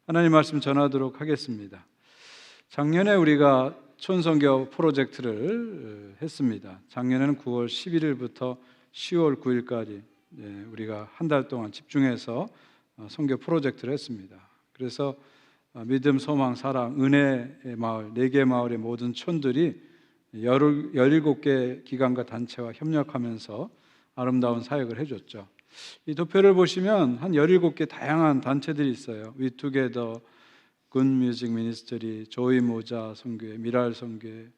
하나님 말씀 전하도록 하겠습니다. 작년에 우리가 촌선교 프로젝트를 했습니다. 작년에는 9월 11일부터 10월 9일까지 우리가 한 달 동안 집중해서 선교 프로젝트를 했습니다. 그래서 믿음, 소망, 사랑, 은혜의 마을, 4개 마을의 모든 촌들이 17개 기관과 단체와 협력하면서 아름다운 사역을 해줬죠. 이 도표를 보시면 한 17개 다양한 단체들이 있어요. 위투게더, 굿뮤직 미니스트리, 조이 모자 선교회, 미랄 선교회,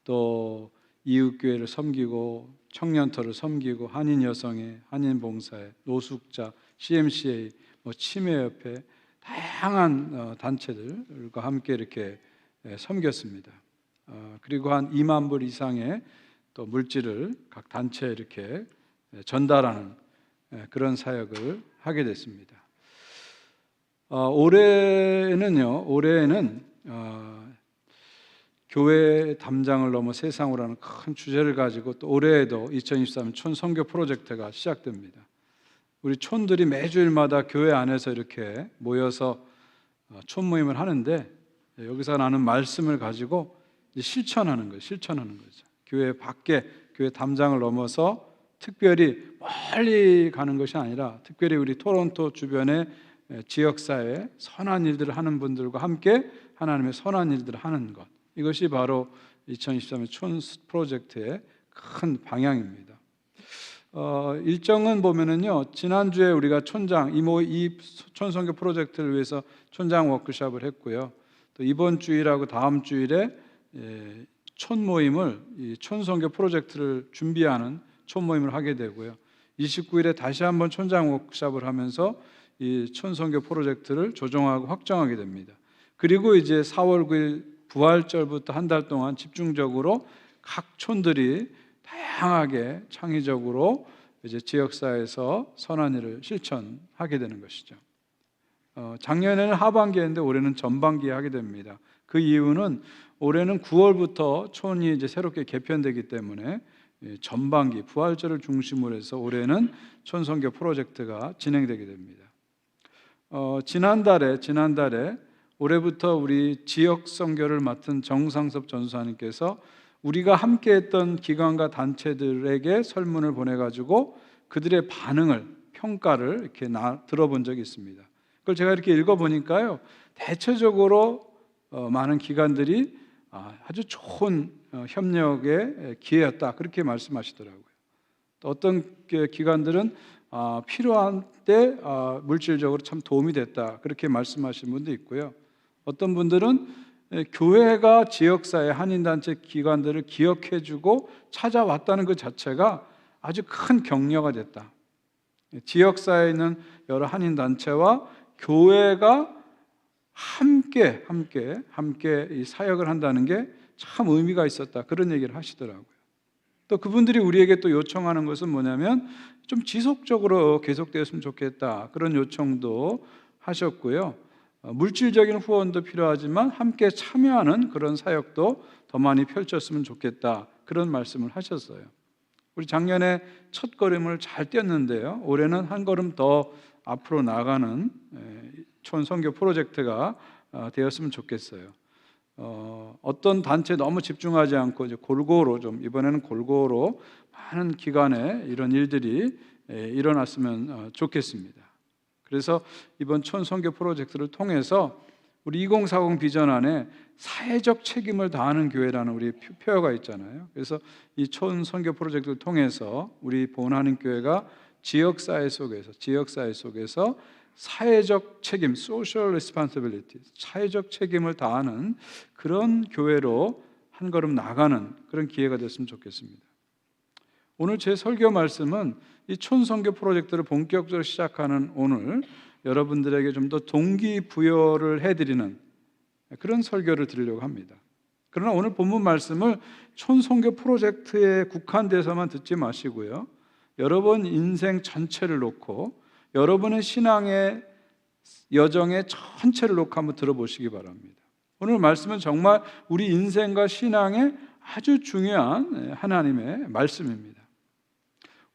또 이웃교회를 섬기고 청년터를 섬기고 한인 여성회, 한인 봉사회, 노숙자, CMCA, 치매협회, 다양한 단체들과 함께 이렇게 섬겼습니다. 그리고 한 2만 불 이상의 또 물질을 각 단체에 이렇게 전달하는 그런 사역을 하게 됐습니다. 올해는 교회 담장을 넘어 세상으로 하는 큰 주제를 가지고 또 올해에도 2023 촌선교 프로젝트가 시작됩니다. 우리 촌들이 매주일마다 교회 안에서 이렇게 모여서 촌 모임을 하는데, 여기서 나는 말씀을 가지고 실천하는 거죠. 교회 밖에, 교회 담장을 넘어서 특별히 멀리 가는 것이 아니라 특별히 우리 토론토 주변의 지역사회 선한 일들을 하는 분들과 함께 하나님의 선한 일들을 하는 것, 이것이 바로 2023년 촌 프로젝트의 큰 방향입니다. 일정은 보면은요, 지난주에 우리가 촌장 이 촌선교 프로젝트를 위해서 촌장 워크숍을 했고요. 또 이번 주일하고 다음 주일에 촌 모임을, 이 촌선교 프로젝트를 준비하는 촌 모임을 하게 되고요. 29일에 다시 한번 촌장 워크숍을 하면서 이 촌선교 프로젝트를 조정하고 확정하게 됩니다. 그리고 이제 4월 9일 부활절부터 한 달 동안 집중적으로 각 촌들이 다양하게 창의적으로 이제 지역사회에서 선한 일을 실천하게 되는 것이죠. 작년에는 하반기였는데 올해는 전반기에 하게 됩니다. 그 이유는 올해는 9월부터 촌이 이제 새롭게 개편되기 때문에 전반기 부활절을 중심으로 해서 올해는 촌선교 프로젝트가 진행되게 됩니다. 지난달에 올해부터 우리 지역 선교를 맡은 정상섭 전수사님께서 우리가 함께했던 기관과 단체들에게 설문을 보내가지고 그들의 반응을, 평가를 이렇게 들어본 적이 있습니다. 그걸 제가 이렇게 읽어보니까요, 대체적으로 많은 기관들이 아주 좋은 협력의 기회였다, 그렇게 말씀하시더라고요. 또 어떤 기관들은 필요한 때 물질적으로 참 도움이 됐다, 그렇게 말씀하신 분도 있고요. 어떤 분들은 교회가 지역사회 한인단체 기관들을 기억해주고 찾아왔다는 것 자체가 아주 큰 격려가 됐다. 지역사회에 있는 여러 한인단체와 교회가 함께 이 사역을 한다는 게 참 의미가 있었다, 그런 얘기를 하시더라고요. 또 그분들이 우리에게 또 요청하는 것은 뭐냐면 좀 지속적으로 계속되었으면 좋겠다, 그런 요청도 하셨고요. 물질적인 후원도 필요하지만 함께 참여하는 그런 사역도 더 많이 펼쳤으면 좋겠다, 그런 말씀을 하셨어요. 우리 작년에 첫 걸음을 잘 뗐는데요, 올해는 한 걸음 더 앞으로 나가는 촌선교 프로젝트가 되었으면 좋겠어요. 어떤 단체에 너무 집중하지 않고 이제 이번에는 골고루 많은 기관에 이런 일들이 일어났으면 좋겠습니다. 그래서 이번 촌선교 프로젝트를 통해서 우리 2040 비전 안에 사회적 책임을 다하는 교회라는 우리 표어가 있잖아요. 그래서 이 촌선교 프로젝트를 통해서 우리 본하는 교회가 지역사회 속에서 사회적 책임, social responsibility, 사회적 책임을 다하는 그런 교회로 한 걸음 나가는 그런 기회가 됐으면 좋겠습니다. 오늘 제 설교 말씀은 이 촌선교 프로젝트를 본격적으로 시작하는 오늘 여러분들에게 좀 더 동기부여를 해드리는 그런 설교를 드리려고 합니다. 그러나 오늘 본문 말씀을 촌선교 프로젝트에 국한돼서만 듣지 마시고요, 여러분 인생 전체를 놓고 여러분의 신앙의 여정의 전체를 놓고 한번 들어보시기 바랍니다. 오늘 말씀은 정말 우리 인생과 신앙에 아주 중요한 하나님의 말씀입니다.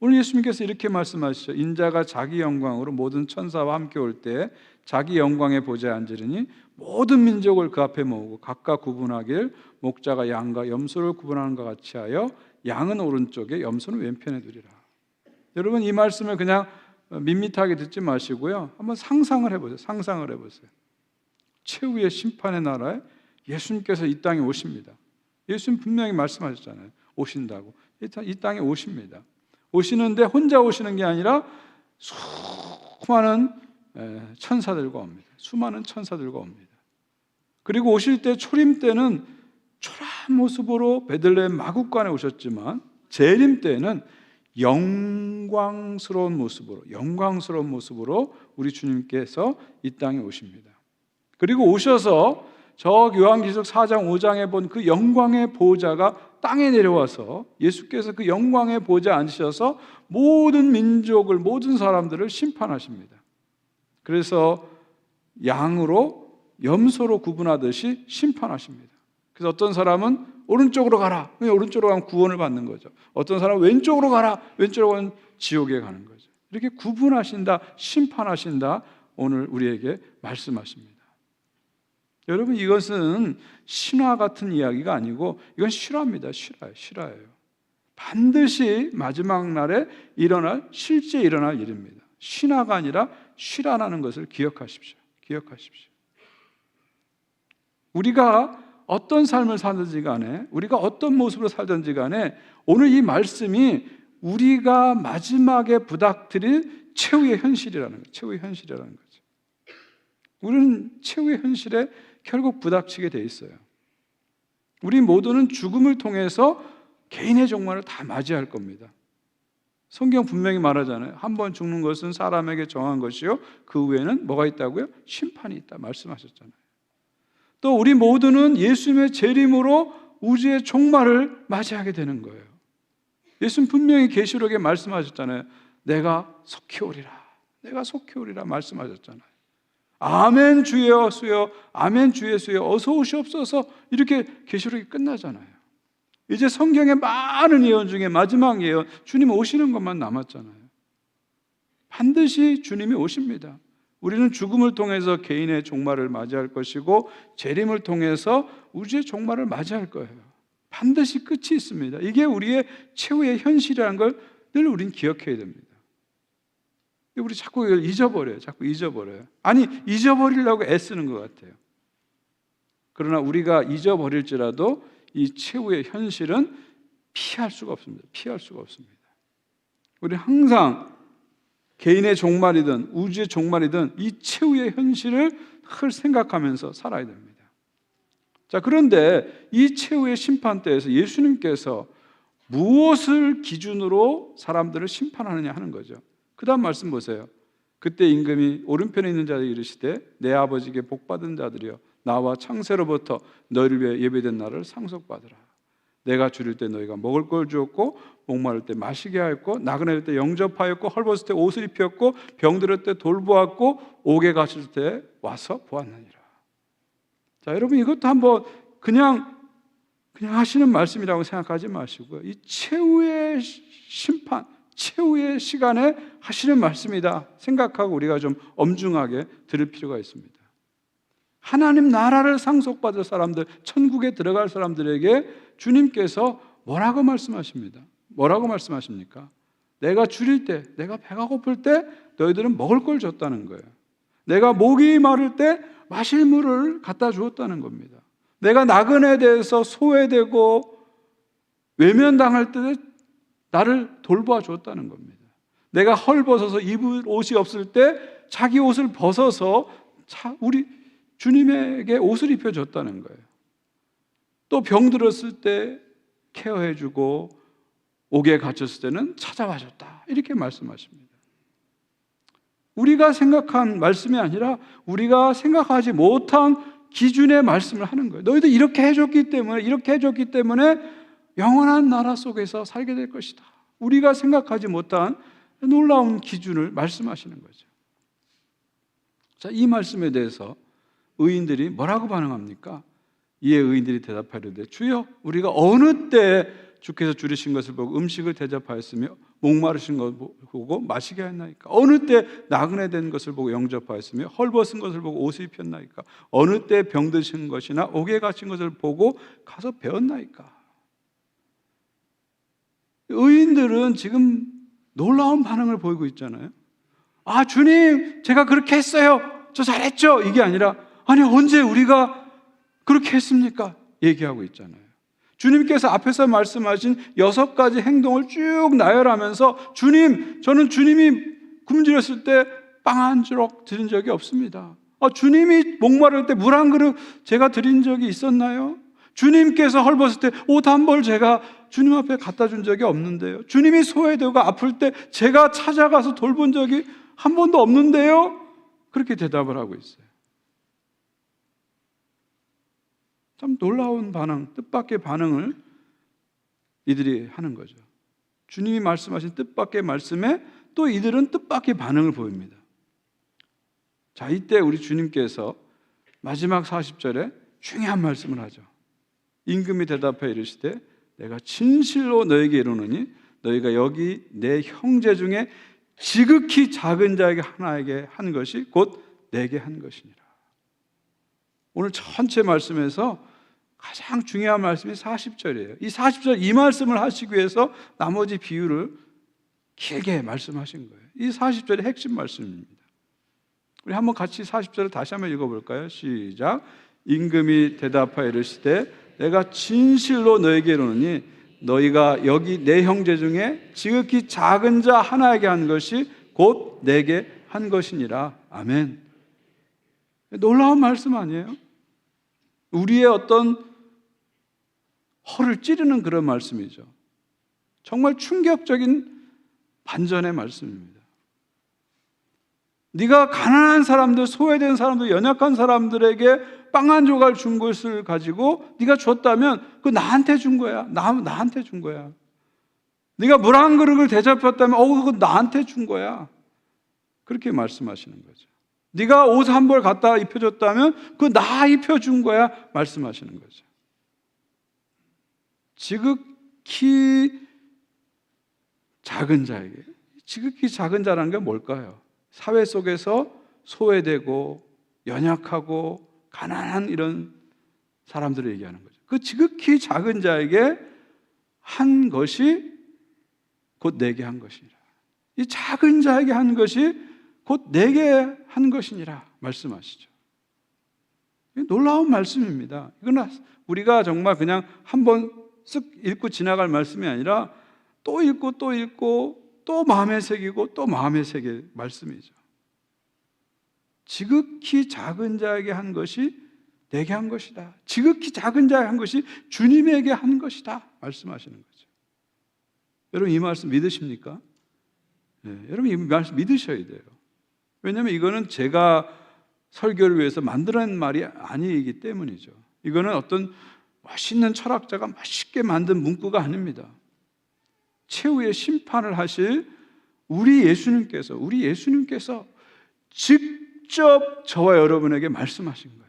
오늘 예수님께서 이렇게 말씀하시죠. 인자가 자기 영광으로 모든 천사와 함께 올 때 자기 영광의 보좌에 앉으리니 모든 민족을 그 앞에 모으고 각각 구분하길 목자가 양과 염소를 구분하는 것 같이 하여 양은 오른쪽에 염소는 왼편에 두리라. 여러분, 이 말씀을 그냥 밋밋하게 듣지 마시고요, 한번 상상을 해보세요. 상상을 해보세요. 최후의 심판의 나라에 예수님께서 이 땅에 오십니다. 예수님 분명히 말씀하셨잖아요. 오신다고. 이 땅에 오십니다. 오시는데 혼자 오시는 게 아니라 수많은 천사들과 옵니다. 수많은 천사들과 옵니다. 그리고 오실 때 초림 때는 초라한 모습으로 베들레헴 마국간에 오셨지만 재림 때는 영광스러운 모습으로 우리 주님께서 이 땅에 오십니다. 그리고 오셔서 저 요한계시록 4장 5장에 본 그 영광의 보호자가 땅에 내려와서 예수께서 그 영광의 보호자에 앉으셔서 모든 민족을, 모든 사람들을 심판하십니다. 그래서 양으로 염소로 구분하듯이 심판하십니다. 그래서 어떤 사람은 오른쪽으로 가라, 오른쪽으로 가면 구원을 받는 거죠. 어떤 사람은 왼쪽으로 가라, 왼쪽으로 가면 지옥에 가는 거죠. 이렇게 구분하신다, 심판하신다, 오늘 우리에게 말씀하십니다. 여러분, 이것은 신화 같은 이야기가 아니고 이건 실화입니다. 실화예요. 반드시 마지막 날에 실제 일어날 일입니다. 신화가 아니라 실화라는 것을 기억하십시오. 우리가 어떤 삶을 살든지 간에, 우리가 어떤 모습으로 살든지 간에 오늘 이 말씀이 우리가 마지막에 부닥뜨릴 최후의 현실이라는 거죠. 우리는 최후의 현실에 결국 부닥치게 돼 있어요. 우리 모두는 죽음을 통해서 개인의 종말을 다 맞이할 겁니다. 성경 분명히 말하잖아요. 한 번 죽는 것은 사람에게 정한 것이요, 그 후에는 뭐가 있다고요? 심판이 있다 말씀하셨잖아요. 또 우리 모두는 예수님의 재림으로 우주의 종말을 맞이하게 되는 거예요. 예수님 분명히 계시록에 말씀하셨잖아요. 내가 속히 오리라 말씀하셨잖아요. 아멘 주여 수여, 아멘 주의 수여, 어서 오시옵소서, 이렇게 계시록이 끝나잖아요. 이제 성경의 많은 예언 중에 마지막 예언, 주님 오시는 것만 남았잖아요. 반드시 주님이 오십니다. 우리는 죽음을 통해서 개인의 종말을 맞이할 것이고 재림을 통해서 우주의 종말을 맞이할 거예요. 반드시 끝이 있습니다. 이게 우리의 최후의 현실이라는 걸 늘 우리는 기억해야 됩니다. 우리 자꾸 이걸 잊어버려요. 아니, 잊어버리려고 애쓰는 것 같아요. 그러나 우리가 잊어버릴지라도 이 최후의 현실은 피할 수가 없습니다. 우리 항상 개인의 종말이든 우주의 종말이든 이 최후의 현실을 늘 생각하면서 살아야 됩니다. 자, 그런데 이 최후의 심판 때에서 예수님께서 무엇을 기준으로 사람들을 심판하느냐 하는 거죠. 그 다음 말씀 보세요. 그때 임금이 오른편에 있는 자들이 이르시되 내 아버지께 복받은 자들이여, 나와 창세로부터 너희를 위해 예배된 날을 상속받으라. 내가 줄일 때 너희가 먹을 걸 주었고, 목마를 때 마시게 하였고, 나그네일 때 영접하였고, 헐벗을 때 옷을 입혔고, 병들을 때 돌보았고, 옥에 갇힐 때 와서 보았느니라. 자, 여러분, 이것도 한번 그냥 하시는 말씀이라고 생각하지 마시고요, 이 최후의 심판, 최후의 시간에 하시는 말씀이다 생각하고 우리가 좀 엄중하게 들을 필요가 있습니다. 하나님 나라를 상속받을 사람들, 천국에 들어갈 사람들에게 주님께서 뭐라고 말씀하십니다? 뭐라고 말씀하십니까? 내가 줄일 때, 내가 배가 고플 때 너희들은 먹을 걸 줬다는 거예요. 내가 목이 마를 때 마실 물을 갖다 주었다는 겁니다. 내가 나그네에 대해서 소외되고 외면당할 때 나를 돌보아 줬다는 겁니다. 내가 헐벗어서 입을 옷이 없을 때 자기 옷을 벗어서 우리 주님에게 옷을 입혀줬다는 거예요. 또 병들었을 때 케어해주고 옥에 갇혔을 때는 찾아와줬다, 이렇게 말씀하십니다. 우리가 생각한 말씀이 아니라 우리가 생각하지 못한 기준의 말씀을 하는 거예요. 너희들 이렇게 해줬기 때문에 영원한 나라 속에서 살게 될 것이다. 우리가 생각하지 못한 놀라운 기준을 말씀하시는 거죠. 자, 이 말씀에 대해서 의인들이 뭐라고 반응합니까? 이에 의인들이 대답하려되 주여, 우리가 어느 때 주께서 줄이신 것을 보고 음식을 대접하였으며 목마르신 것을 보고 마시게 하였나이까? 어느 때 나그네 된 것을 보고 영접하였으며 헐벗은 것을 보고 옷을 입혔나이까? 어느 때 병드신 것이나 옥에 갇힌 것을 보고 가서 배웠나이까? 의인들은 지금 놀라운 반응을 보이고 있잖아요. 아, 주님, 제가 그렇게 했어요. 저 잘했죠. 이게 아니라, 아니, 언제 우리가 그렇게 했습니까? 얘기하고 있잖아요. 주님께서 앞에서 말씀하신 6가지 행동을 쭉 나열하면서, 주님, 저는 주님이 굶주렸을 때 빵 한 조각 드린 적이 없습니다. 주님이 목마를 때 물 한 그릇 제가 드린 적이 있었나요? 주님께서 헐벗을 때 옷 한 벌 제가 주님 앞에 갖다 준 적이 없는데요. 주님이 소외되고 아플 때 제가 찾아가서 돌본 적이 한 번도 없는데요. 그렇게 대답을 하고 있어요. 참 놀라운 반응, 뜻밖의 반응을 이들이 하는 거죠. 주님이 말씀하신 뜻밖의 말씀에 또 이들은 뜻밖의 반응을 보입니다. 자, 이때 우리 주님께서 마지막 40절에 중요한 말씀을 하죠. 임금이 대답해 이르시되 내가 진실로 너에게 이르노니 너희가 여기 내 형제 중에 지극히 작은 자에게 하나에게 한 것이 곧 내게 한 것이니라. 오늘 전체 말씀에서 가장 중요한 말씀이 40절이에요. 이 40절 이 말씀을 하시기 위해서 나머지 비유를 길게 말씀하신 거예요. 이 40절의 핵심 말씀입니다. 우리 한번 같이 40절을 다시 한번 읽어볼까요? 시작. 임금이 대답하여 이르시되 내가 진실로 너에게 이르노니 너희가 여기 내 형제 중에 지극히 작은 자 하나에게 한 것이 곧 내게 한 것이니라. 아멘. 놀라운 말씀 아니에요? 우리의 어떤 허를 찌르는 그런 말씀이죠. 정말 충격적인 반전의 말씀입니다. 네가 가난한 사람들, 소외된 사람들, 연약한 사람들에게 빵 한 조각 준 것을 가지고 네가 줬다면 그거 나한테 준 거야. 나한테 준 거야. 네가 물 한 그릇을 대접했다면 그거 나한테 준 거야. 그렇게 말씀하시는 거죠. 네가 옷 한 벌 갖다 입혀줬다면 그거 나 입혀준 거야. 말씀하시는 거죠. 지극히 작은 자에게, 지극히 작은 자라는 게 뭘까요? 사회 속에서 소외되고 연약하고 가난한 이런 사람들을 얘기하는 거죠. 그 지극히 작은 자에게 한 것이 곧 내게 한 것이니라. 이 작은 자에게 한 것이 곧 내게 한 것이니라 말씀하시죠. 놀라운 말씀입니다. 이건 우리가 정말 그냥 한번 쓱 읽고 지나갈 말씀이 아니라 또 읽고 또 읽고 또 마음에 새기고 또 마음에 새길 말씀이죠. 지극히 작은 자에게 한 것이 내게 한 것이다. 지극히 작은 자에게 한 것이 주님에게 한 것이다. 말씀하시는 거죠. 여러분 이 말씀 믿으십니까? 네, 여러분 이 말씀 믿으셔야 돼요. 왜냐하면 이거는 제가 설교를 위해서 만들어낸 말이 아니기 때문이죠. 이거는 어떤 멋있는 철학자가 멋있게 만든 문구가 아닙니다. 최후의 심판을 하실 우리 예수님께서 직접 저와 여러분에게 말씀하신 거예요.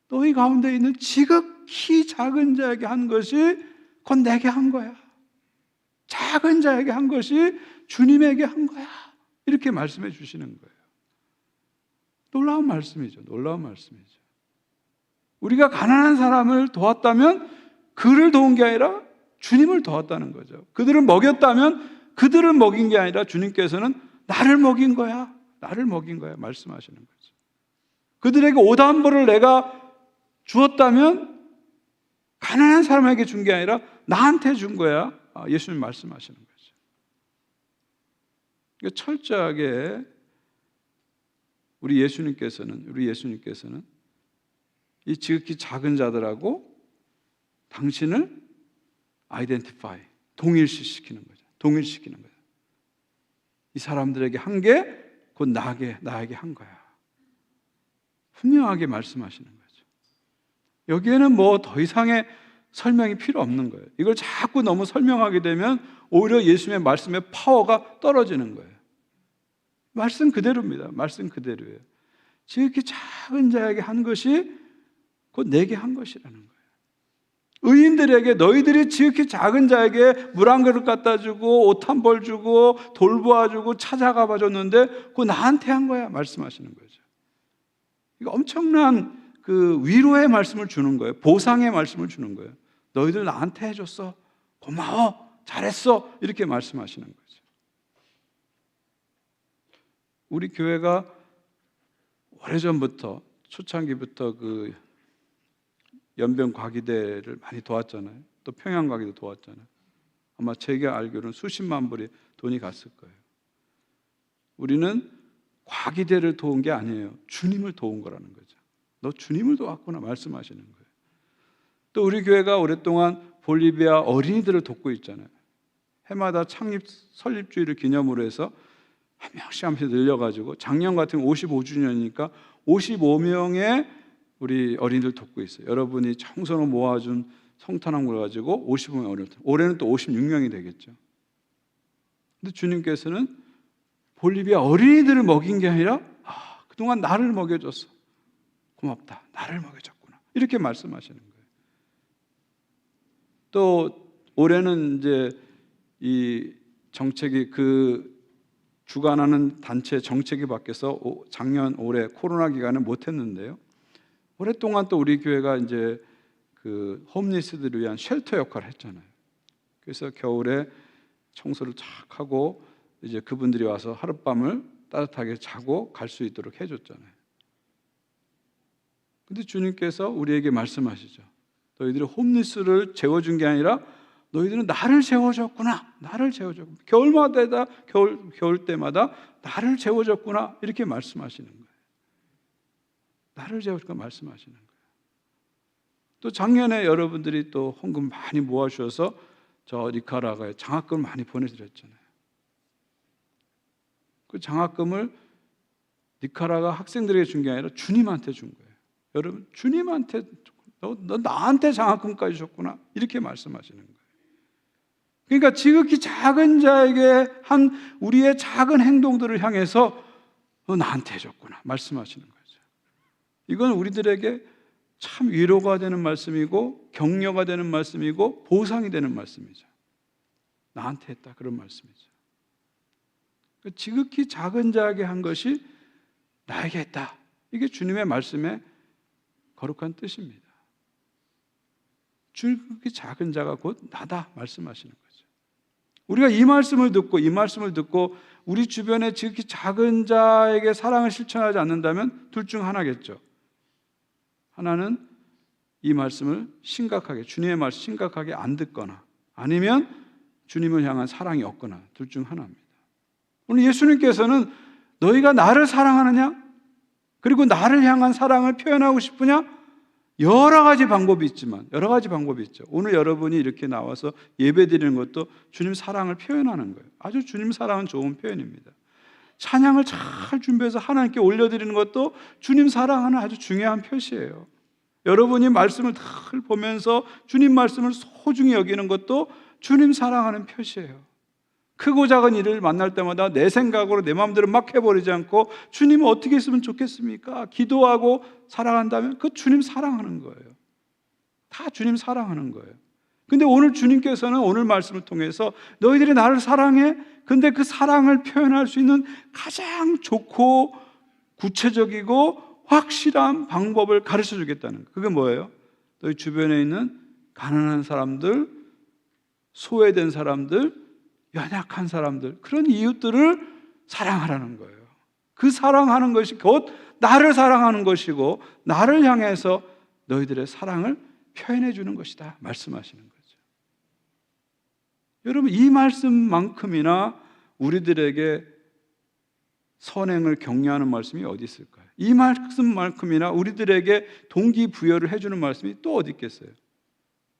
너희 가운데 있는 지극히 작은 자에게 한 것이 곧 내게 한 거야. 작은 자에게 한 것이 주님에게 한 거야. 이렇게 말씀해 주시는 거예요. 놀라운 말씀이죠. 놀라운 말씀이죠. 우리가 가난한 사람을 도왔다면 그를 도운 게 아니라 주님을 도왔다는 거죠. 그들을 먹였다면 그들을 먹인 게 아니라 주님께서는 나를 먹인 거야. 나를 먹인 거야. 말씀하시는 거죠. 그들에게 옷 한 벌을 내가 주었다면 가난한 사람에게 준 게 아니라 나한테 준 거야. 예수님 말씀하시는 거죠. 그러니까 철저하게 우리 예수님께서는 이 지극히 작은 자들하고 당신을 아이덴티파이, 동일시키는 거죠. 이 사람들에게 한 게 곧 나에게 한 거야. 분명하게 말씀하시는 거죠. 여기에는 뭐 더 이상의 설명이 필요 없는 거예요. 이걸 자꾸 너무 설명하게 되면 오히려 예수님의 말씀의 파워가 떨어지는 거예요. 말씀 그대로입니다. 말씀 그대로예요. 지극히 작은 자에게 한 것이 곧 내게 한 것이라는 거예요. 의인들에게 너희들이 지극히 작은 자에게 물 한 그릇 갖다 주고 옷 한 벌 주고 돌보아 주고 찾아가 봐줬는데 그거 나한테 한 거야 말씀하시는 거죠. 이거 엄청난 그 위로의 말씀을 주는 거예요. 보상의 말씀을 주는 거예요. 너희들 나한테 해줬어. 고마워. 잘했어. 이렇게 말씀하시는 거죠. 우리 교회가 오래전부터 초창기부터 그 연변 과기대를 많이 도왔잖아요. 또 평양 과기도 도왔잖아요. 아마 제가 알기로는 수십만 불이 돈이 갔을 거예요. 우리는 과기대를 도운 게 아니에요. 주님을 도운 거라는 거죠. 너 주님을 도왔구나 말씀하시는 거예요. 또 우리 교회가 오랫동안 볼리비아 어린이들을 돕고 있잖아요. 해마다 창립 설립주의를 기념으로 해서 한 명씩 늘려가지고 작년 같은 55주년이니까 55명의 우리 어린이들 돕고 있어요. 여러분이 청소년 모아준 성탄왕국을 가지고 55명 어린이들, 올해는 또 56명이 되겠죠. 근데 주님께서는 볼리비아 어린이들을 먹인 게 아니라 그동안 나를 먹여줬어. 고맙다. 나를 먹여줬구나. 이렇게 말씀하시는 거예요. 또 올해는 이제 이 정책이 그 주관하는 단체 정책이 바뀌어서 작년 올해 코로나 기간에 못했는데요. 오랫동안 또 우리 교회가 이제 그 홈리스들을 위한 쉘터 역할을 했잖아요. 그래서 겨울에 청소를 쫙 하고 이제 그분들이 와서 하룻밤을 따뜻하게 자고 갈 수 있도록 해줬잖아요. 근데 주님께서 우리에게 말씀하시죠. 너희들이 홈리스를 재워준 게 아니라 너희들은 나를 재워줬구나. 나를 재워줬구나. 겨울 때마다 나를 재워줬구나. 이렇게 말씀하시는 거예요. 나를 재워줬구나 말씀하시는 거예요. 또 작년에 여러분들이 또 헌금 많이 모아주셔서 저 니카라과에 장학금을 많이 보내드렸잖아요. 그 장학금을 니카라과 학생들에게 준 게 아니라 주님한테 준 거예요. 여러분 주님한테 너 나한테 장학금까지 줬구나 이렇게 말씀하시는 거예요. 그러니까 지극히 작은 자에게 한 우리의 작은 행동들을 향해서 너 나한테 해줬구나 말씀하시는 거죠. 이건 우리들에게 참 위로가 되는 말씀이고 격려가 되는 말씀이고 보상이 되는 말씀이죠. 나한테 했다 그런 말씀이죠. 지극히 작은 자에게 한 것이 나에게 했다. 이게 주님의 말씀의 거룩한 뜻입니다. 지극히 작은 자가 곧 나다 말씀하시는 거죠. 우리가 이 말씀을 듣고 우리 주변에 지극히 작은 자에게 사랑을 실천하지 않는다면 둘 중 하나겠죠. 하나는 이 말씀을 심각하게 주님의 말씀 심각하게 안 듣거나 아니면 주님을 향한 사랑이 없거나 둘 중 하나입니다. 오늘 예수님께서는 너희가 나를 사랑하느냐? 그리고 나를 향한 사랑을 표현하고 싶으냐? 여러 가지 방법이 있죠. 오늘 여러분이 이렇게 나와서 예배드리는 것도 주님 사랑을 표현하는 거예요. 아주 주님 사랑은 좋은 표현입니다. 찬양을 잘 준비해서 하나님께 올려드리는 것도 주님 사랑하는 아주 중요한 표시예요. 여러분이 말씀을 잘 보면서 주님 말씀을 소중히 여기는 것도 주님 사랑하는 표시예요. 크고 작은 일을 만날 때마다 내 생각으로 내 마음대로 막 해버리지 않고 주님 어떻게 했으면 좋겠습니까? 기도하고 사랑한다면 그 주님 사랑하는 거예요. 다 주님 사랑하는 거예요. 근데 오늘 주님께서는 오늘 말씀을 통해서 너희들이 나를 사랑해? 근데 그 사랑을 표현할 수 있는 가장 좋고 구체적이고 확실한 방법을 가르쳐 주겠다는 거예요. 그게 뭐예요? 너희 주변에 있는 가난한 사람들, 소외된 사람들, 연약한 사람들, 그런 이웃들을 사랑하라는 거예요. 그 사랑하는 것이 곧 나를 사랑하는 것이고 나를 향해서 너희들의 사랑을 표현해 주는 것이다 말씀하시는 거죠. 여러분 이 말씀만큼이나 우리들에게 선행을 격려하는 말씀이 어디 있을까요? 이 말씀만큼이나 우리들에게 동기부여를 해주는 말씀이 또 어디 있겠어요?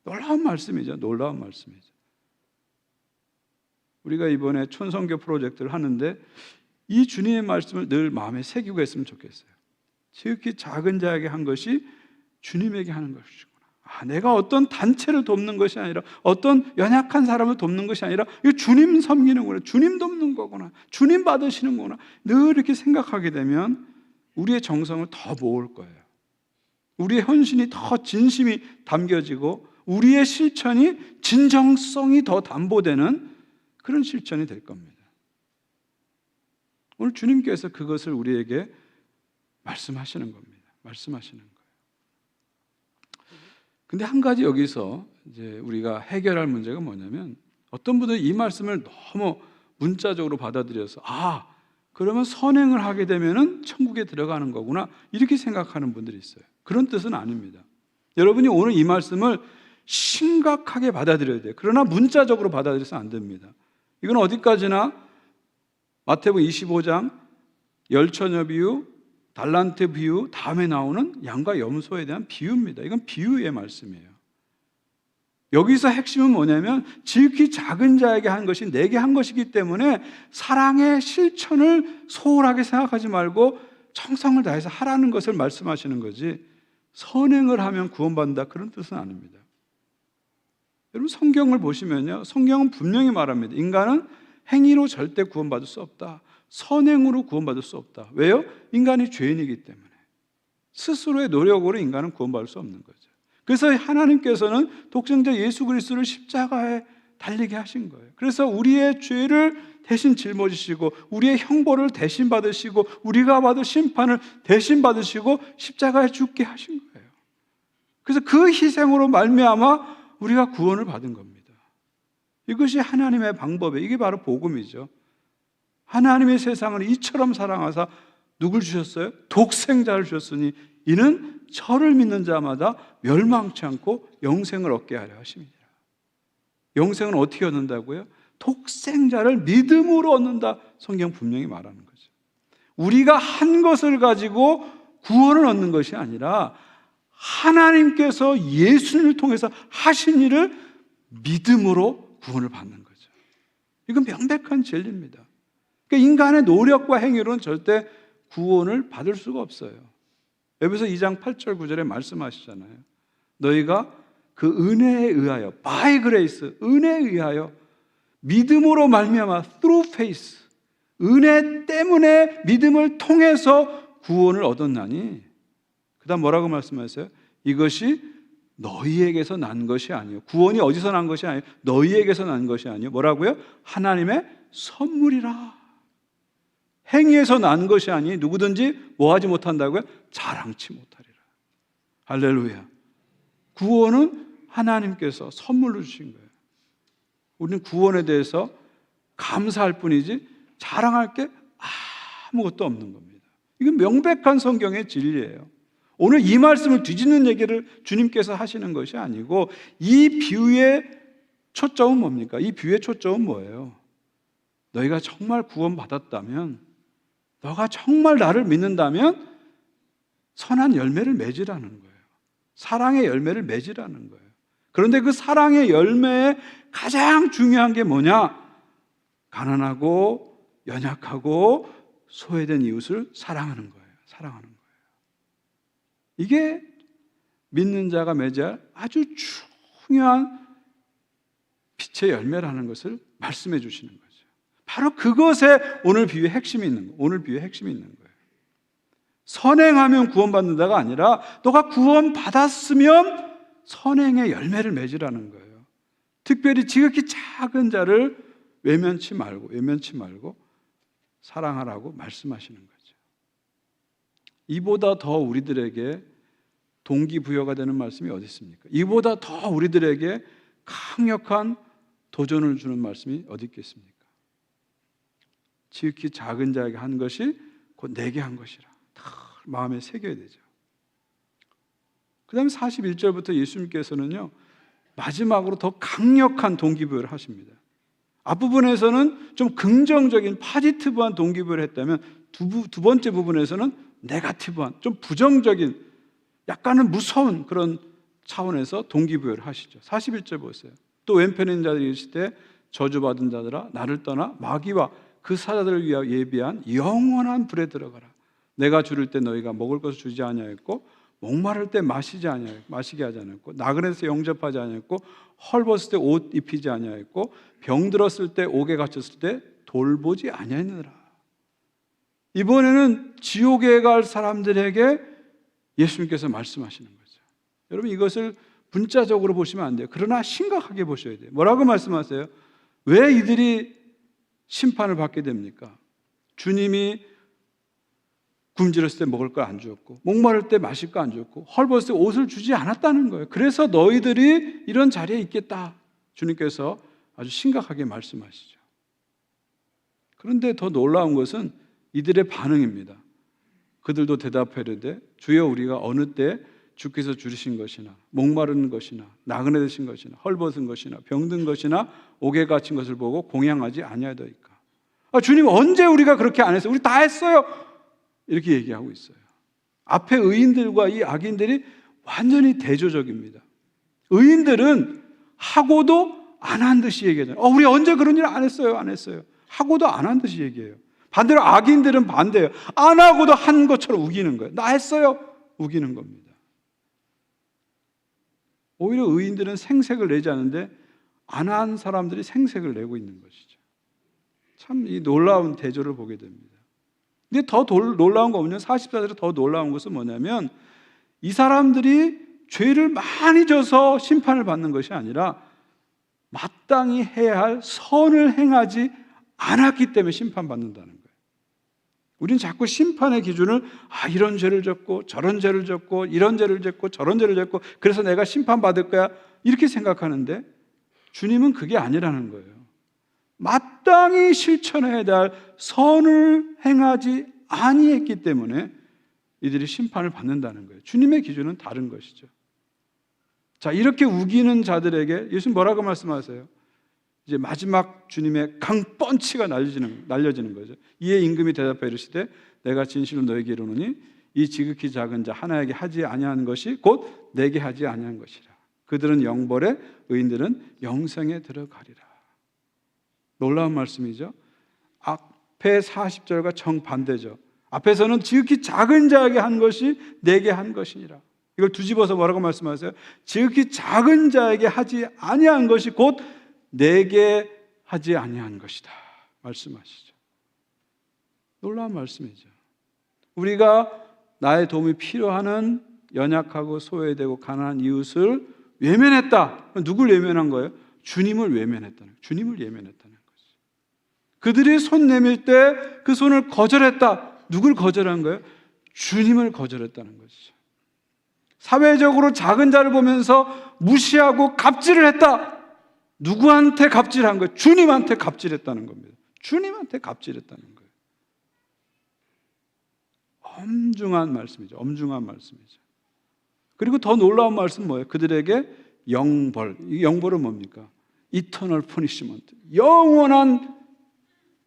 놀라운 말씀이죠. 놀라운 말씀이죠. 우리가 이번에 촌선교 프로젝트를 하는데 이 주님의 말씀을 늘 마음에 새기고 했으면 좋겠어요. 지극히 작은 자에게 한 것이 주님에게 하는 것이구나. 내가 어떤 단체를 돕는 것이 아니라 어떤 연약한 사람을 돕는 것이 아니라 이거 주님 섬기는구나. 주님 돕는 거구나. 주님 받으시는구나. 늘 이렇게 생각하게 되면 우리의 정성을 더 모을 거예요. 우리의 헌신이 더 진심이 담겨지고 우리의 실천이 진정성이 더 담보되는 그런 실천이 될 겁니다. 오늘 주님께서 그것을 우리에게 말씀하시는 겁니다. 말씀하시는 거예요. 근데 한 가지 여기서 이제 우리가 해결할 문제가 뭐냐면, 어떤 분들은 이 말씀을 너무 문자적으로 받아들여서 그러면 선행을 하게 되면은 천국에 들어가는 거구나, 이렇게 생각하는 분들이 있어요. 그런 뜻은 아닙니다. 여러분이 오늘 이 말씀을 심각하게 받아들여야 돼요. 그러나 문자적으로 받아들여서 안 됩니다. 이건 어디까지나 마태복음 25장 열처녀 비유, 달란트 비유 다음에 나오는 양과 염소에 대한 비유입니다. 이건 비유의 말씀이에요. 여기서 핵심은 뭐냐면, 지극히 작은 자에게 한 것이 내게 한 것이기 때문에 사랑의 실천을 소홀하게 생각하지 말고 정성을 다해서 하라는 것을 말씀하시는 거지, 선행을 하면 구원받는다, 그런 뜻은 아닙니다. 여러분, 성경을 보시면요, 성경은 분명히 말합니다. 인간은 행위로 절대 구원받을 수 없다. 선행으로 구원받을 수 없다. 왜요? 인간이 죄인이기 때문에. 스스로의 노력으로 인간은 구원받을 수 없는 거죠. 그래서 하나님께서는 독생자 예수 그리스도를 십자가에 달리게 하신 거예요. 그래서 우리의 죄를 대신 짊어지시고, 우리의 형벌을 대신 받으시고, 우리가 받을 심판을 대신 받으시고 십자가에 죽게 하신 거예요. 그래서 그 희생으로 말미암아 우리가 구원을 받은 겁니다. 이것이 하나님의 방법이에요. 이게 바로 복음이죠. 하나님의 세상을 이처럼 사랑하사 누굴 주셨어요? 독생자를 주셨으니 이는 저를 믿는 자마다 멸망치 않고 영생을 얻게 하려 하심이니라. 영생은 어떻게 얻는다고요? 독생자를 믿음으로 얻는다. 성경 분명히 말하는 거죠. 우리가 한 것을 가지고 구원을 얻는 것이 아니라 하나님께서 예수님을 통해서 하신 일을 믿음으로 구원을 받는 거죠. 이건 명백한 진리입니다. 그러니까 인간의 노력과 행위로는 절대 구원을 받을 수가 없어요. 에베소 2장 8절 9절에 말씀하시잖아요. 너희가 그 은혜에 의하여, by grace, 은혜에 의하여 믿음으로 말미암아, through faith, 은혜 때문에 믿음을 통해서 구원을 얻었나니, 그 다음 뭐라고 말씀하세요? 이것이 너희에게서 난 것이 아니요, 구원이 어디서 난 것이 아니요, 너희에게서 난 것이 아니요, 뭐라고요? 하나님의 선물이라. 행위에서 난 것이 아니 누구든지 뭐하지 못한다고요? 자랑치 못하리라. 할렐루야. 구원은 하나님께서 선물로 주신 거예요. 우리는 구원에 대해서 감사할 뿐이지 자랑할 게 아무것도 없는 겁니다. 이건 명백한 성경의 진리예요. 오늘 이 말씀을 뒤집는 얘기를 주님께서 하시는 것이 아니고, 이 비유의 초점은 뭡니까? 이 비유의 초점은 뭐예요? 너희가 정말 구원받았다면, 너가 정말 나를 믿는다면 선한 열매를 맺으라는 거예요. 사랑의 열매를 맺으라는 거예요. 그런데 그 사랑의 열매의 가장 중요한 게 뭐냐? 가난하고 연약하고 소외된 이웃을 사랑하는 거예요. 사랑하는 거예요. 이게 믿는 자가 맺어야 할 아주 중요한 빛의 열매라는 것을 말씀해 주시는 거예요. 바로 그것에 오늘 비유의 핵심이 있는 거예요. 오늘 비유의 핵심이 있는 거예요. 선행하면 구원받는다가 아니라 너가 구원받았으면 선행의 열매를 맺으라는 거예요. 특별히 지극히 작은 자를 외면치 말고 사랑하라고 말씀하시는 거죠. 이보다 더 우리들에게 동기부여가 되는 말씀이 어디 있습니까? 이보다 더 우리들에게 강력한 도전을 주는 말씀이 어디 있겠습니까? 지극히 작은 자에게 한 것이 곧 내게 한 것이라. 다 마음에 새겨야 되죠. 그 다음에 41절부터 예수님께서는요, 마지막으로 더 강력한 동기부여를 하십니다. 앞부분에서는 좀 긍정적인 파지티브한 동기부여를 했다면, 두 번째 부분에서는 네가티브한, 좀 부정적인, 약간은 무서운 그런 차원에서 동기부여를 하시죠. 41절 보세요. 또 왼편에 있는 자들이 있을 때 저주받은 자들아 나를 떠나 마귀와 그 사자들을 위하여 예비한 영원한 불에 들어가라. 내가 주를 때 너희가 먹을 것을 주지 아니하였고, 목마를 때 마시게 하지 아니하였고, 나그네에서 영접하지 아니하였고, 헐벗을 때 옷 입히지 아니하였고, 병들었을 때 옥에 갇혔을 때 돌보지 아니하였느니라. 이번에는 지옥에 갈 사람들에게 예수님께서 말씀하시는 거죠. 여러분, 이것을 문자적으로 보시면 안 돼요. 그러나 심각하게 보셔야 돼요. 뭐라고 말씀하세요? 왜 이들이 심판을 받게 됩니까? 주님이 굶주렸을 때 먹을 걸 안 주었고, 목마를 때 마실 거 안 주었고, 헐벗을 때 옷을 주지 않았다는 거예요. 그래서 너희들이 이런 자리에 있겠다, 주님께서 아주 심각하게 말씀하시죠. 그런데 더 놀라운 것은 이들의 반응입니다. 그들도 대답하려되 주여 우리가 어느 때 주께서 주신 것이나 목마른 것이나 나그네 되신 것이나 헐벗은 것이나 병든 것이나 옥에 갇힌 것을 보고 공양하지 아니하더이까. 주님, 언제 우리가 그렇게 안 했어요? 우리 다 했어요. 이렇게 얘기하고 있어요. 앞에 의인들과 이 악인들이 완전히 대조적입니다. 의인들은 하고도 안 한 듯이 얘기하잖아요. 우리 언제 그런 일 안 했어요? 안 했어요. 하고도 안 한 듯이 얘기해요. 반대로 악인들은 반대예요. 안 하고도 한 것처럼 우기는 거예요. 나 했어요. 우기는 겁니다. 오히려 의인들은 생색을 내지 않는데 안 한 사람들이 생색을 내고 있는 것이죠. 참 이 놀라운 대조를 보게 됩니다. 근데 더 놀라운 거 뭐냐면 44절에 더 놀라운 것은 뭐냐면 이 사람들이 죄를 많이 져서 심판을 받는 것이 아니라 마땅히 해야 할 선을 행하지 않았기 때문에 심판받는다는 거예요. 우리는 자꾸 심판의 기준을 이런 죄를 졌고 저런 죄를 졌고 이런 죄를 졌고 저런 죄를 졌고 그래서 내가 심판받을 거야 이렇게 생각하는데 주님은 그게 아니라는 거예요. 마땅히 실천해야 할 선을 행하지 아니했기 때문에 이들이 심판을 받는다는 거예요. 주님의 기준은 다른 것이죠. 자, 이렇게 우기는 자들에게 예수님 뭐라고 말씀하세요? 이제 마지막 주님의 강펀치가 날려지는 거죠. 이에 임금이 대답하여 이르시되 내가 진실로 너에게 이르노니 이 지극히 작은 자 하나에게 하지 아니한 것이 곧 내게 하지 아니한 것이라. 그들은 영벌에 의인들은 영생에 들어가리라. 놀라운 말씀이죠. 앞에 40절과 정반대죠. 앞에서는 지극히 작은 자에게 한 것이 내게 한 것이니라. 이걸 뒤집어서 뭐라고 말씀하세요? 지극히 작은 자에게 하지 아니한 것이 곧 내게 하지 아니한 것이다 말씀하시죠. 놀라운 말씀이죠. 우리가 나의 도움이 필요하는 연약하고 소외되고 가난한 이웃을 외면했다. 누굴 외면한 거예요? 주님을 외면했다는 거예요. 주님을 외면했다는 거죠. 그들이 손 내밀 때 그 손을 거절했다. 누굴 거절한 거예요? 주님을 거절했다는 것이죠. 사회적으로 작은 자를 보면서 무시하고 갑질을 했다. 누구한테 갑질한 거예요? 주님한테 갑질했다는 겁니다. 주님한테 갑질했다는 거예요. 엄중한 말씀이죠. 엄중한 말씀이죠. 그리고 더 놀라운 말씀은 뭐예요? 그들에게 영벌. 이 영벌은 뭡니까? Eternal punishment. 영원한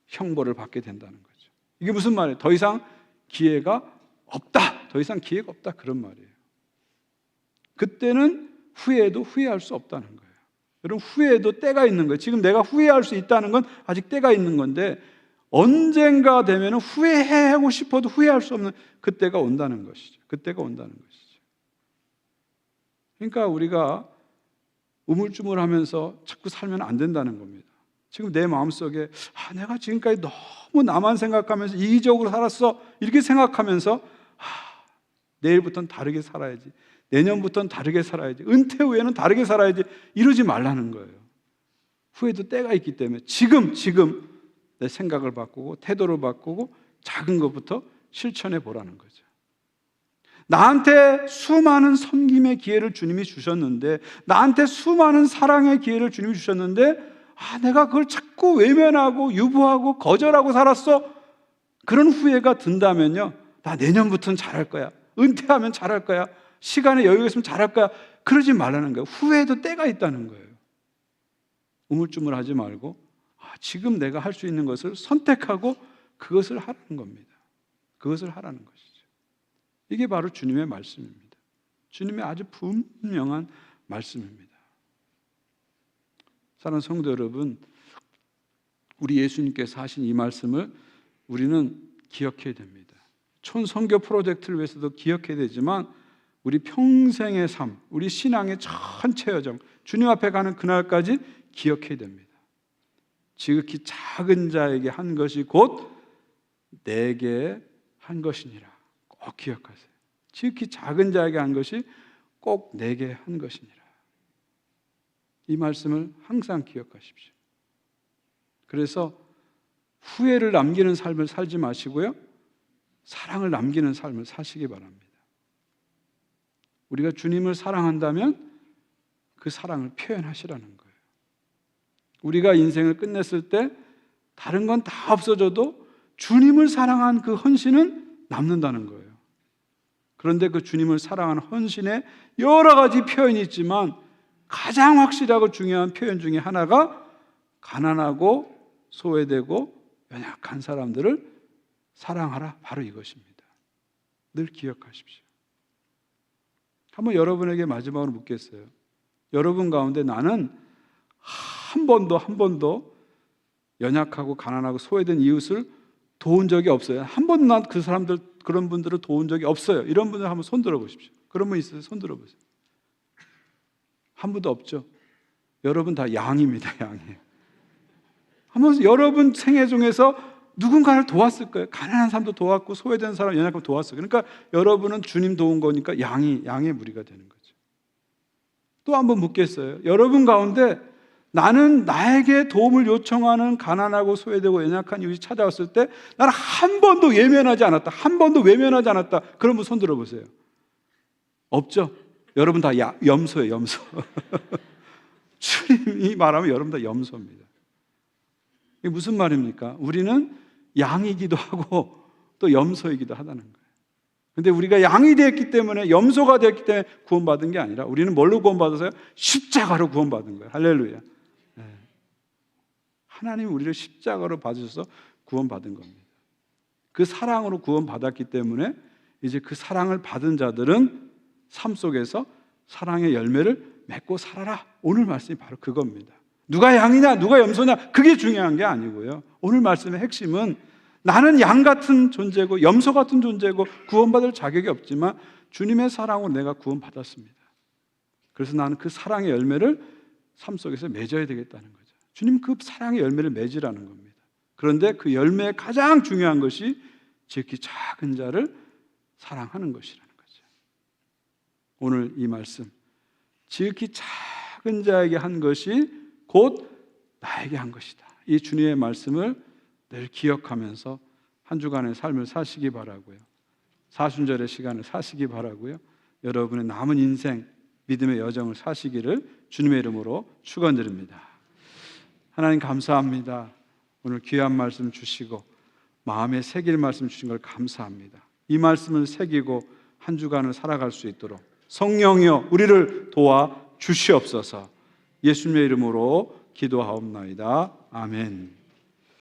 형벌을 받게 된다는 거죠. 이게 무슨 말이에요? 더 이상 기회가 없다. 더 이상 기회가 없다. 그런 말이에요. 그때는 후회해도 후회할 수 없다는 거예요. 여러분, 후회해도 때가 있는 거예요. 지금 내가 후회할 수 있다는 건 아직 때가 있는 건데 언젠가 되면 후회하고 싶어도 후회할 수 없는 그때가 온다는 것이죠. 그때가 온다는 것이죠. 그러니까 우리가 우물쭈물하면서 자꾸 살면 안 된다는 겁니다. 지금 내 마음속에 내가 지금까지 너무 나만 생각하면서 이기적으로 살았어 이렇게 생각하면서 내일부터는 다르게 살아야지, 내년부터는 다르게 살아야지, 은퇴 후에는 다르게 살아야지 이러지 말라는 거예요. 후회도 때가 있기 때문에 지금 내 생각을 바꾸고 태도를 바꾸고 작은 것부터 실천해 보라는 거죠. 나한테 수많은 섬김의 기회를 주님이 주셨는데, 나한테 수많은 사랑의 기회를 주님이 주셨는데 내가 그걸 자꾸 외면하고 유보하고 거절하고 살았어. 그런 후회가 든다면요, 나 내년부터는 잘할 거야, 은퇴하면 잘할 거야, 시간에 여유가 있으면 잘할 거야, 그러지 말라는 거예요. 후회도 때가 있다는 거예요. 우물쭈물하지 말고 지금 내가 할 수 있는 것을 선택하고 그것을 하라는 겁니다. 그것을 하라는 것이죠. 이게 바로 주님의 말씀입니다. 주님의 아주 분명한 말씀입니다. 사랑하는 성도 여러분, 우리 예수님께서 하신 이 말씀을 우리는 기억해야 됩니다. 촌선교 프로젝트를 위해서도 기억해야 되지만 우리 평생의 삶, 우리 신앙의 전체 여정, 주님 앞에 가는 그날까지 기억해야 됩니다. 지극히 작은 자에게 한 것이 곧 내게 한 것이니라. 꼭 기억하세요. 지극히 작은 자에게 한 것이 꼭 내게 한 것이니라. 이 말씀을 항상 기억하십시오. 그래서 후회를 남기는 삶을 살지 마시고요, 사랑을 남기는 삶을 사시기 바랍니다. 우리가 주님을 사랑한다면 그 사랑을 표현하시라는 거예요. 우리가 인생을 끝냈을 때 다른 건 다 없어져도 주님을 사랑한 그 헌신은 남는다는 거예요. 그런데 그 주님을 사랑하는 헌신에 여러 가지 표현이 있지만 가장 확실하고 중요한 표현 중에 하나가 가난하고 소외되고 연약한 사람들을 사랑하라, 바로 이것입니다. 늘 기억하십시오. 한번 여러분에게 마지막으로 묻겠어요. 여러분 가운데 나는 한 번도 연약하고 가난하고 소외된 이웃을 도운 적이 없어요. 한 번도 난 그 사람들, 그런 분들을 도운 적이 없어요. 이런 분들 한번 손 들어보십시오. 그런 분 있어요? 손 들어보세요. 한 분도 없죠? 여러분 다 양입니다. 양이에요. 한번 여러분 생애 중에서 누군가를 도왔을 거예요. 가난한 사람도 도왔고 소외된 사람, 연약한 도왔어요. 그러니까 여러분은 주님 도운 거니까 양의 무리가 되는 거죠. 또 한번 묻겠어요. 여러분 가운데 나는 나에게 도움을 요청하는 가난하고 소외되고 연약한 이웃이 찾아왔을 때 나는 한 번도 외면하지 않았다. 한 번도 외면하지 않았다. 그런 분 손 들어보세요. 없죠? 여러분 다 염소예요. 염소. 주님이 말하면 여러분 다 염소입니다. 이게 무슨 말입니까? 우리는 양이기도 하고 또 염소이기도 하다는 거예요. 근데 우리가 양이 되었기 때문에, 염소가 되었기 때문에 구원받은 게 아니라 우리는 뭘로 구원받았어요? 십자가로 구원받은 거예요. 할렐루야. 네. 하나님이 우리를 십자가로 받으셔서 구원받은 겁니다. 그 사랑으로 구원받았기 때문에 이제 그 사랑을 받은 자들은 삶 속에서 사랑의 열매를 맺고 살아라. 오늘 말씀이 바로 그겁니다. 누가 양이냐 누가 염소냐 그게 중요한 게 아니고요, 오늘 말씀의 핵심은 나는 양 같은 존재고 염소 같은 존재고 구원받을 자격이 없지만 주님의 사랑으로 내가 구원받았습니다. 그래서 나는 그 사랑의 열매를 삶 속에서 맺어야 되겠다는 거죠. 주님 그 사랑의 열매를 맺으라는 겁니다. 그런데 그 열매의 가장 중요한 것이 지극히 작은 자를 사랑하는 것이라는 거죠. 오늘 이 말씀, 지극히 작은 자에게 한 것이 곧 나에게 한 것이다. 이 주님의 말씀을 늘 기억하면서 한 주간의 삶을 사시기 바라고요. 사순절의 시간을 사시기 바라고요. 여러분의 남은 인생 믿음의 여정을 사시기를 주님의 이름으로 축원드립니다. 하나님 감사합니다. 오늘 귀한 말씀 주시고 마음에 새길 말씀 주신 걸 감사합니다. 이 말씀을 새기고 한 주간을 살아갈 수 있도록 성령이여 우리를 도와 주시옵소서. 예수님의 이름으로 기도하옵나이다. 아멘.